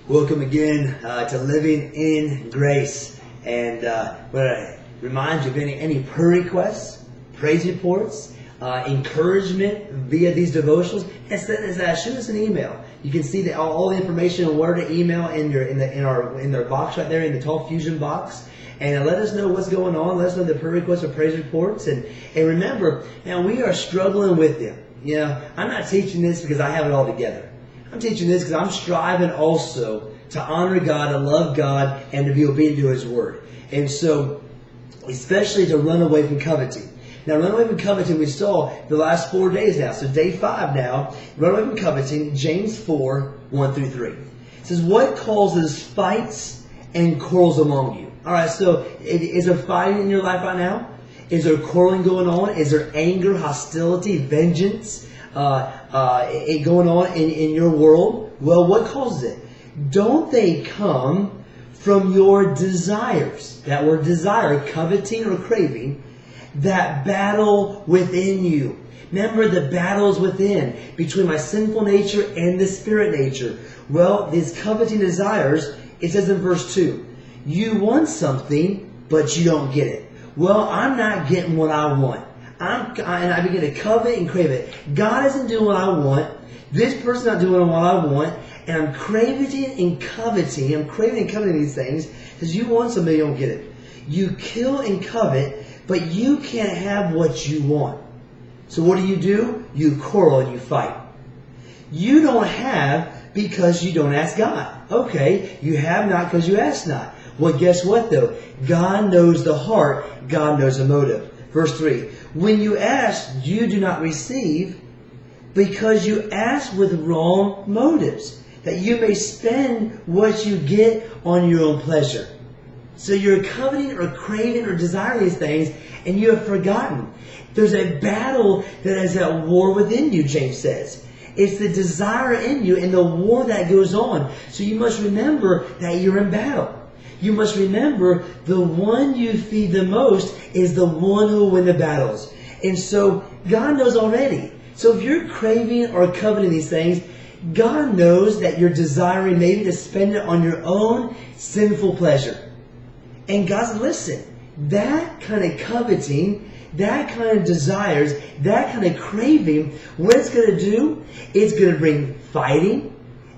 Welcome again to Living in Grace. And want to remind you of any prayer requests, praise reports, encouragement via these devotionals. Shoot us an email. You can see all the information on where to email in their box right there in the Talk Fusion box. And let us know what's going on. Let us know the prayer requests or praise reports. And remember, now we are struggling with them. You know, I'm not teaching this because I have it all together. I'm teaching this because I'm striving also to honor God, to love God, and to be obedient to His Word. And so, especially to run away from coveting. Now, run away from coveting, we saw the last 4 days now. So day 5 now, run away from coveting, James 4, 1 through 3. It says, what causes fights and quarrels among you? All right, so is there fighting in your life right now? Is there quarreling going on? Is there anger, hostility, vengeance going on in your world? Well, what causes it? Don't they come from your desires? That word desire, coveting or craving, that battle within you. Remember, the battle is within, between my sinful nature and the spirit nature. Well, these coveting desires, it says in verse 2, you want something, but you don't get it. Well, I'm not getting what I want. And I begin to covet and crave it. God isn't doing what I want. This person's not doing what I want. And I'm craving and coveting. I'm craving and coveting these things because you want something, you don't get it. You kill and covet, but you can't have what you want. So what do? You quarrel and you fight. You don't have because you don't ask God. Okay, you have not because you ask not. Well, guess what though? God knows the heart. God knows the motive. Verse 3. When you ask, you do not receive because you ask with wrong motives, that you may spend what you get on your own pleasure. So you're coveting or craving or desiring these things, and you have forgotten. There's a battle that is at war within you, James says. It's the desire in you and the war that goes on. So you must remember that you're in battle. You must remember the one you feed the most is the one who will win the battles. And so God knows already. So if you're craving or coveting these things, God knows that you're desiring maybe to spend it on your own sinful pleasure. And God says, listen, that kind of coveting, that kind of desires, that kind of craving, what it's going to do, it's going to bring fighting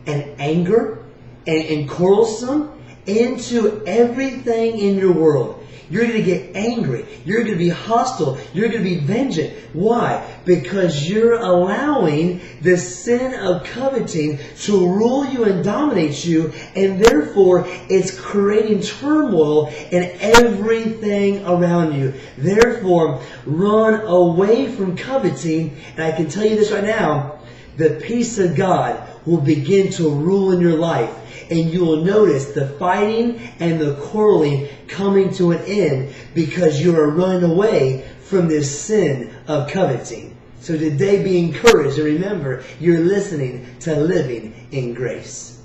and anger and quarrelsome into everything in your world. You're going to get angry. You're going to be hostile. You're going to be vengeful. Why? Because you're allowing the sin of coveting to rule you and dominate you, and therefore it's creating turmoil in everything around you. Therefore, run away from coveting, and I can tell you this right now, the peace of God will begin to rule in your life. And you will notice the fighting and the quarreling coming to an end because you are running away from this sin of coveting. So today be encouraged and remember, you're listening to Living in Grace.